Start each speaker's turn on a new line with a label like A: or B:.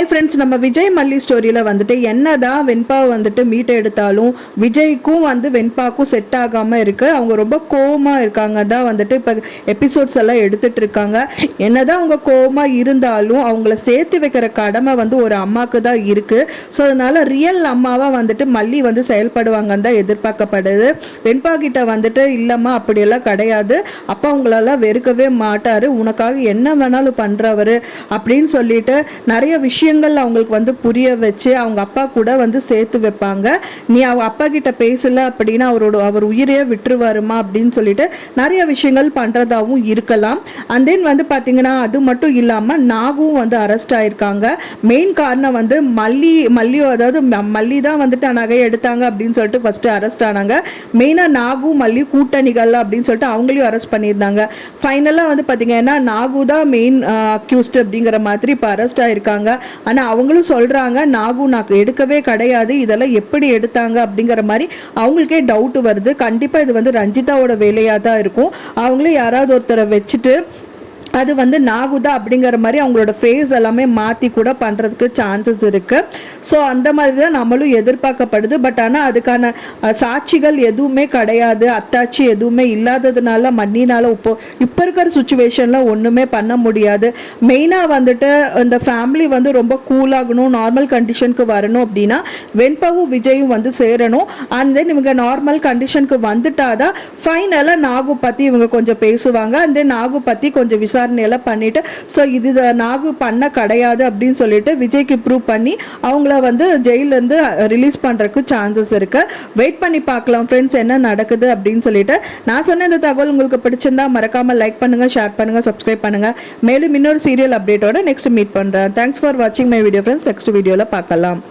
A: Friends, நம்ம விஜய் மல்லி ஸ்டோரியில் வந்துட்டு என்னதான் வெண்பா வந்துட்டு மீட் எடுத்தாலும் விஜய்க்கும் வெண்பாக்கும் செட் ஆகாமல் இருக்குது. அவங்க ரொம்ப கோவமாக இருக்காங்க தான் வந்துட்டு இப்போ எபிசோட்ஸ் எல்லாம் எடுத்துட்டு இருக்காங்க. என்னதான் அவங்க கோவமாக இருந்தாலும் அவங்கள சேர்த்து வைக்கிற கடமை ஒரு அம்மாவுக்கு தான் இருக்குது. ஸோ அதனால ரியல் அம்மாவாக மல்லி செயல்படுவாங்கன்னு தான் எதிர்பார்க்கப்படுது. வெண்பா கிட்ட இல்லைம்மா அப்படியெல்லாம் கிடையாது, அப்பா உங்களெல்லாம் வெறுக்கவே மாட்டார், உனக்காக என்ன வேணாலும் பண்ணுறவர் அப்படின்னு சொல்லிட்டு நிறைய விஷயங்கள் அவங்களுக்கு புரிய வச்சு அவங்க அப்பா கூட சேர்த்து வைப்பாங்க. நீ அவங்க அப்பா கிட்ட பேசல அப்படின்னா அவர் உயிரையே விட்டுருவாருமா அப்படின்னு சொல்லிட்டு நிறைய விஷயங்கள் பண்றதாவும் இருக்கலாம். அண்ட் தென் பாத்தீங்கன்னா அது மட்டும் இல்லாம நாகும் அரெஸ்ட் ஆயிருக்காங்க. மெயின் காரணம் மல்லியோ, அதாவது மல்லி தான் நகை எடுத்தாங்க அப்படின்னு சொல்லிட்டு ஃபர்ஸ்ட் அரெஸ்ட் ஆனாங்க. மெயினா நாகு மல்லி கூட்டணிகள் அப்படின்னு சொல்லிட்டு அவங்களையும் அரெஸ்ட் பண்ணியிருந்தாங்க. ஃபைனலா பாத்தீங்கன்னா நாகு தான் மெயின் அக்யூஸ்ட் அப்படிங்கிற மாதிரி இப்போ அரெஸ்ட் ஆயிருக்காங்க. ஆனால் அவங்களும் சொல்கிறாங்க நாகு நான் எடுக்கவே கிடையாது, இதெல்லாம் எப்படி எடுத்தாங்க அப்படிங்கிற மாதிரி அவங்களுக்கே டவுட் வருது. கண்டிப்பாக இது ரஞ்சிதாவோட வேலையாக தான் இருக்கும். அவங்களே யாராவது ஒருத்தரை வச்சுட்டு அது நாகுதா அப்படிங்கிற மாதிரி அவங்களோட ஃபேஸ் எல்லாமே மாற்றி கூட பண்ணுறதுக்கு சான்சஸ் இருக்குது. ஸோ அந்த மாதிரி தான் நம்மளும் எதிர்பார்க்கப்படுது. பட் ஆனால் அதுக்கான சாட்சிகள் எதுவுமே கிடையாது, அத்தாட்சி எதுவுமே இல்லாததுனால மண்ணினால் இப்போ இருக்கிற சுச்சுவேஷனில் ஒன்றுமே பண்ண முடியாது. மெயினாக இந்த ஃபேமிலி ரொம்ப கூலாகணும், நார்மல் கண்டிஷனுக்கு வரணும் அப்படின்னா வெண்பாவும் விஜயும் சேரணும். அண்ட் தென் இவங்க நார்மல் கண்டிஷனுக்கு வந்துட்டாதான் ஃபைனலாக நாகு பற்றி இவங்க கொஞ்சம் பேசுவாங்க. அண்ட் தென் நாகு பற்றி கொஞ்சம் விசாரணையெல்லாம் பண்ணிட்டு ஸோ இது நாகு பண்ண கிடையாது அப்படின்னு சொல்லிட்டு விஜய்க்கு ப்ரூவ் பண்ணி அவங்கள ஜெயிலேருந்து ரிலீஸ் பண்ணுறதுக்கு சான்சஸ் இருக்கு. வெயிட் பண்ணி பார்க்கலாம் ஃப்ரெண்ட்ஸ் என்ன நடக்குது அப்படின்னு சொல்லிட்டு. நான் சொன்ன இந்த தகவல் உங்களுக்கு பிடிச்சிருந்தா மறக்காம லைக் பண்ணுங்க, ஷேர் பண்ணுங்க, சப்ஸ்கிரைப் பண்ணுங்க. மேலும் இன்னொரு சீரியல் அப்டேட்டோட நெக்ஸ்ட் மீட் பண்றேன். தேங்க்ஸ் ஃபார் வாட்சிங் மை வீடியோ ஃப்ரெண்ட்ஸ். நெக்ஸ்ட் வீடியோவில் பார்க்கலாம்.